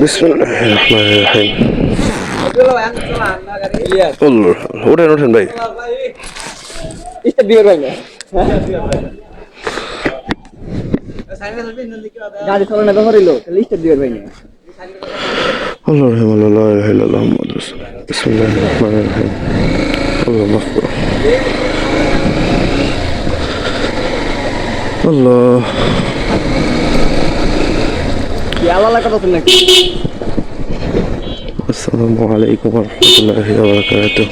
বিসমিল্লাহিররহমানিররহিম। ওঠেন ওঠেন ভাই। গাড়ি চালানো ব্যবহার হইলো লিস্টার দিবেন ভাই না আল্লাহ রহমান আল্লাহ ইলাহা মুহাম্মাদ রাসূলুল্লাহ। বিসমিল্লাহিররহমানিররহিম। আল্লাহ মাফ করো। আল্লাহ কি আলাদা কথা তো নাকি আসসালামু আলাইকুম ওয়া রাহমাতুল্লাহি ওয়া বারাকাতুহু।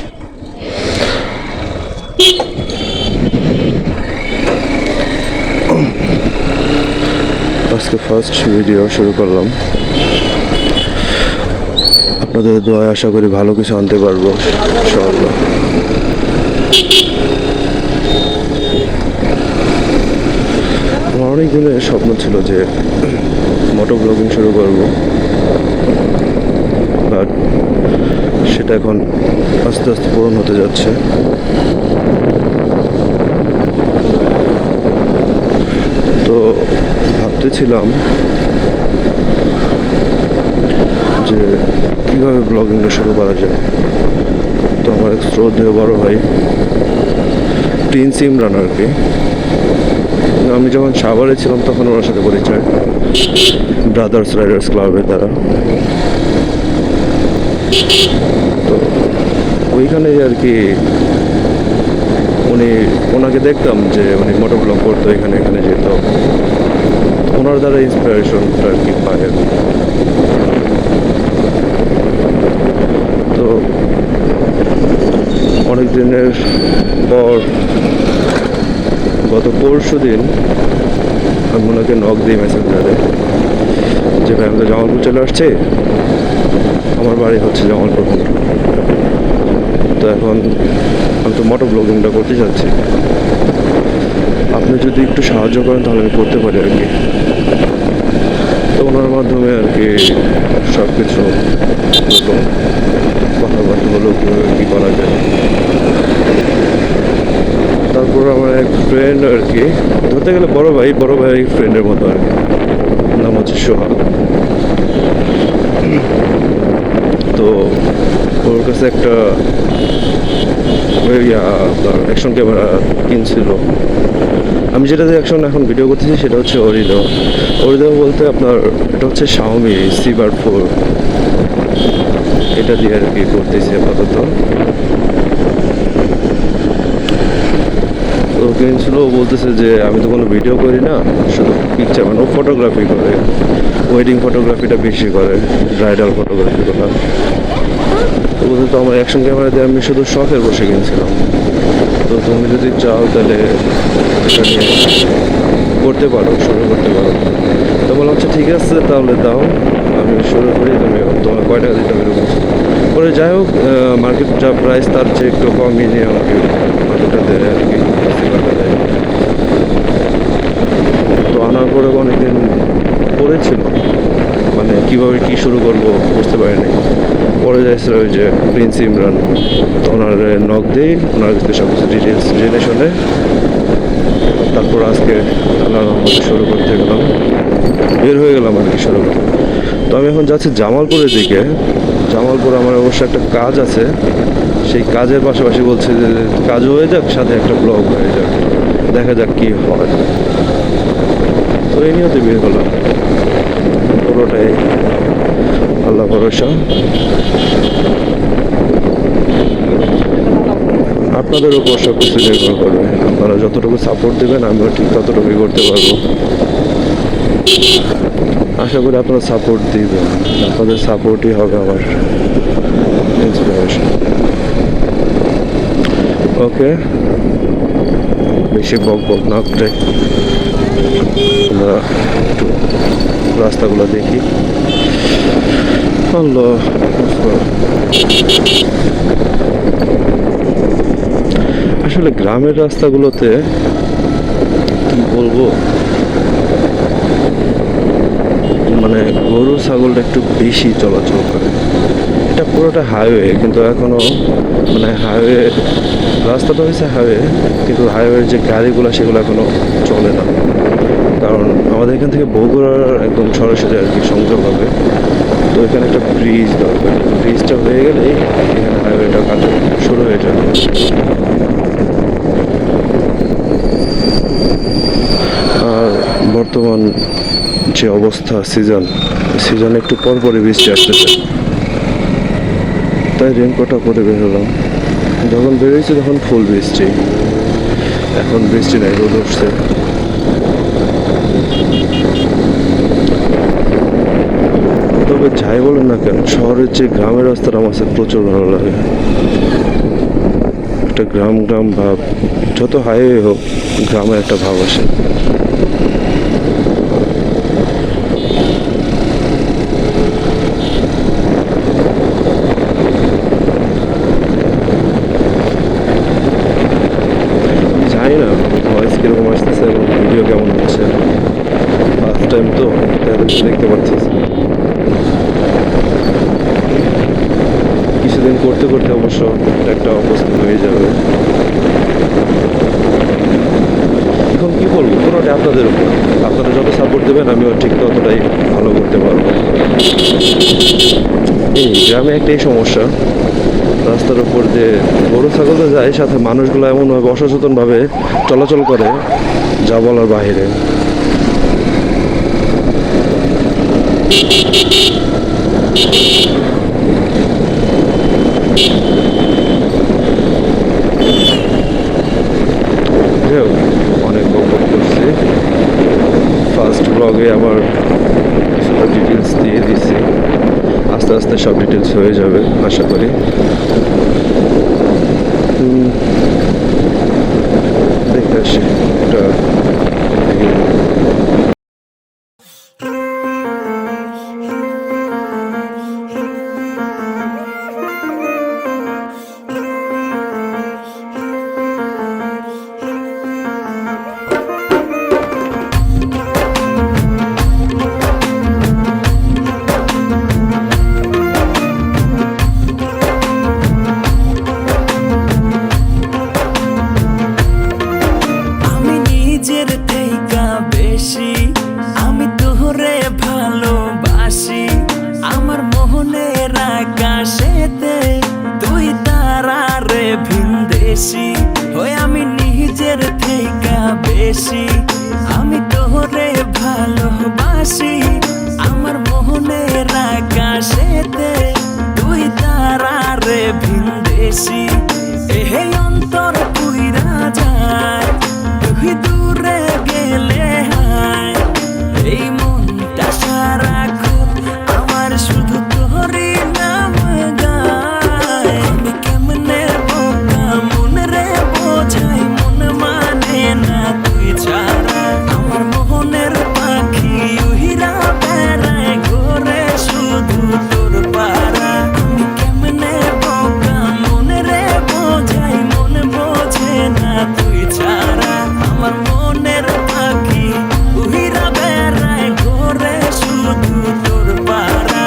আজকে ফার্স্ট ভিডিও শুরু করলাম। আপনাদের দোয়ায় আশা করি ভালো কিছু আনতে পারবো ইনশাআল্লাহ। আমার অনেক দিনের স্বপ্ন ছিল যে মোটো ব্লগিং শুরু করবো, বাট সেটা এখন আস্তে আস্তে পূরণ হতে যাচ্ছে। তো ভাবতেছিলাম যে কীভাবে ব্লগিংটা শুরু করা যায়। তো আমার এক শ্রদ্ধেয় বড় ভাই প্রিন্স ইমরান আর কি, আমি যখন সাভারে ছিলাম তখন ওনার সাথে পরিচয় ব্রাদার্স রাইডার্স ক্লাবের দ্বারা। তো ওইখানে আর কি ওনাকে দেখতাম যে উনি মোটর ব্লগ করতো, এখানে যেত, ওনার দ্বারা ইন্সপিরেশনটা আর কি পায়। তো অনেক দিনের পর গত পরশু দিন আমি ওনাকে নক দিই মেসেঞ্জারে যে ভাই আমি তো জামালপুর চলে আসছি, আমার বাড়ি হচ্ছে জামালপুর। তো এখন আমি তো মোটর ব্লগিংটা করতে চাচ্ছি, আপনি যদি একটু সাহায্য করেন তাহলে আমি করতে পারি আর কি। তো ওনার মাধ্যমে আর কি সব কিছু কথাবার্তা হলো কীভাবে কী করা যায়। তারপর আমার এক ফ্রেন্ড আর কি, ধরতে গেলে বড় ভাই ফ্রেন্ডের মতো আর কি, নাম হচ্ছে সোহাগ। তো ওর কাছে একটা অ্যাকশন ক্যামেরা কিনছিল। আমি যেটা দিয়ে এখন ভিডিও করতেছি সেটা হচ্ছে অরিদো বলতে আপনার এটা হচ্ছে শাওমি CR4, এটা দিয়ে আর কি করতেছি আপাতত। ও কিনছিল, ও বলতেছে যে আমি তো কোনো ভিডিও করি না, শুধু পিকচার, মানে ও ফটোগ্রাফি করে, ওয়েডিং ফটোগ্রাফিটা বেশি করে, ব্রাইডাল ফটোগ্রাফিগুলো। তো বলতে তো আমার অ্যাকশন ক্যামেরা দিয়ে আমি শুধু শখের বসে কিনছিলাম, তো তুমি যদি চাও তাহলে এটা নিয়ে করতে পারো, শুরু করতে পারো। তো বললাম আচ্ছা ঠিক আছে তাহলে দাও, আমি শুরু করি, তোমার কয় টাকা দিতে হবে পরে। যাই হোক, মার্কেট যা প্রাইস তার চেয়ে একটু কমই নিয়ে আমাকে মার্কেটটাতে আর কি দেয়। তো আনার পরে অনেকদিন পড়েছিল, মানে কীভাবে কী শুরু করবো বুঝতে পারিনি। পরে যাইছিল ওই যে প্রিন্স ইমরান, তো ওনার নক দিই, ওনার কাছে সব কিছু ডিটেলস জেনে শুনে তারপর আজকে আল্লাহর রহমতে শুরু করতে গেলাম, বের হয়ে গেলাম আর কি শুরু করতে। তো আমি এখন যাচ্ছি জামালপুরের দিকে। জামালপুর আমার অবশ্য একটা কাজ আছে, সেই কাজের পাশাপাশি বলছে যে কাজও হয়ে যাক, সাথে একটা ব্লগ হয়ে যাক, দেখা যাক কী হয়। তো এই নিয়েতে বের হলাম, পুরোটাই আল্লাহ ভরসা। আপনাদের উপর সব কিছু নির্ভর করবে, আপনারা যতটুকু সাপোর্ট দেবেন আমিও ঠিক ততটুকুই করতে পারবো। আশা করি আপনারা সাপোর্ট দিবেন, আপনাদের সাপোর্টই হবে আমার ইন্সপিরেশন। ওকে, বেশি বক না করে আমরা একটু রাস্তাগুলো দেখি। আল্লাহ, আসলে গ্রামের রাস্তাগুলোতে কি বলবো, মানে গরু ছাগলটা একটু বেশি চলাচল করে। এটা পুরোটা হাইওয়ে, কিন্তু এখনো মানে হাইওয়ে রাস্তাটা হয়েছে হাইওয়ে, কিন্তু হাইওয়ের যে গাড়িগুলো সেগুলো এখনো চলে না, কারণ আমাদের এখান থেকে বগুড়ার একদম সরাসরি আর কি সংযোগ হবে। ব্রিজ দরকার। ব্রিজটা হয়ে গেলে এখানে হাইওয়েটা কাজ শুরু হয়ে যাবে। আর বর্তমান যে অবস্থা, সিজন একটু পর পরে বৃষ্টি আসতেছে, তাই রেনকোটটা পরে বের হলাম। যখন বেরোয়েছি তখন ফুল বৃষ্টি, এখন বৃষ্টি নাই, রোদ উঠছে। তবে যাই বলেন না কেন, শহরের যে গ্রামের রাস্তাটা আমার কাছে প্রচুর ভালো লাগে। একটা গ্রাম ভাব, যত হাইওয়ে হোক গ্রামের একটা ভাব আসে। জানি না ভয়েস কিরকম আসতেছে এবং ভিডিও কেমন হচ্ছে, ফার্স্ট টাইম তো তাই দেখতে পাচ্ছি। কিছুদিন করতে করতে অবশ্য একটা অবস্থা হয়ে যাবে। এখন কি বলবো, কোনোটা আপনাদের উপর, আপনারা যত সাপোর্ট দেবেন আমিও ঠিক ততটাই ভালো করতে পারবো। এই গ্রামে একটাই সমস্যা, রাস্তার উপর যে গরু ছাগল তো যায়, সাথে মানুষগুলো এমনভাবে অসচেতনভাবে চলাচল করে যা বলার বাহিরে। অনেক বকবক করছি, ফার্স্ট ব্লগে আবার কিছুটা ডিটেলস দিয়ে দিচ্ছি, আস্তে আস্তে সব ডিটেলস হয়ে যাবে আশা করি। দেখতে আসি একটা হয়ে আমি নিজের থেকে বেশি, আমি তোরে ভালোবাসি। আমার মোহনের আকাশেতে তুই তারারে ভিনদেশি। এই অন্তর পুইরা যায় তুই দূরে গেলে হায়। এই মনটা সারাক্ষণ আমার শুধু তোরই নাম গায়। আমি কেমনে বোকা মন রে বোঝাই, মন মানে না তুই ছাড়া। আমার মোহনের পাখি উহিরা বেড়ায় ঘোরে শুধু তোর পাড়া। আমি কেমনে বোকা মন রে বোঝাই, মন বোঝে না তুই ছাড়া। আমার মনের পাখি উহিরা বেড়ায় ঘোরে শুধু তোর পাড়া।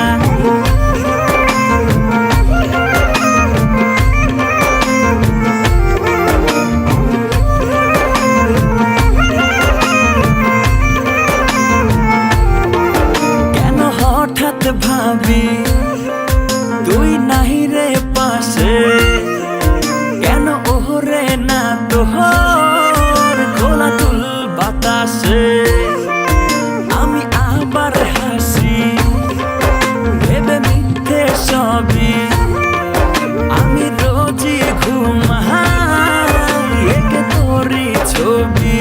কেন হঠাৎ ভাবি তুই নাহি রে পাশে, কেন ওহরে না তোহর খোলা তুল বাতাসে। আমি আবার হাসি ভেবে মিথ্যে সবই, আমি রোজই ঘুমাই একে তোরই ছবি।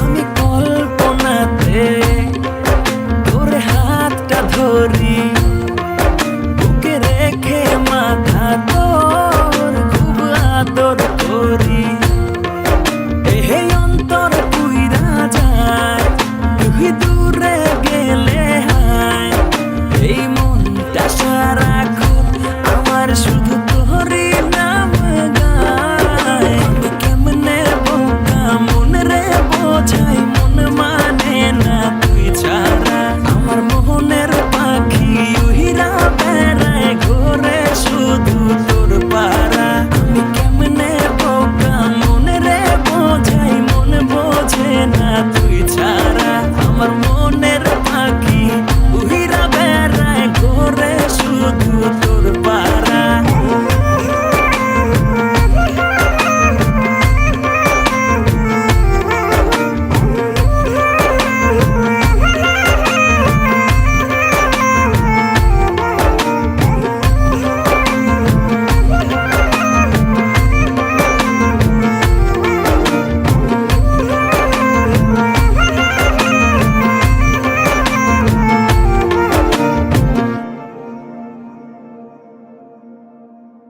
আমি কল্পনাতে তোর হাতটা ধরি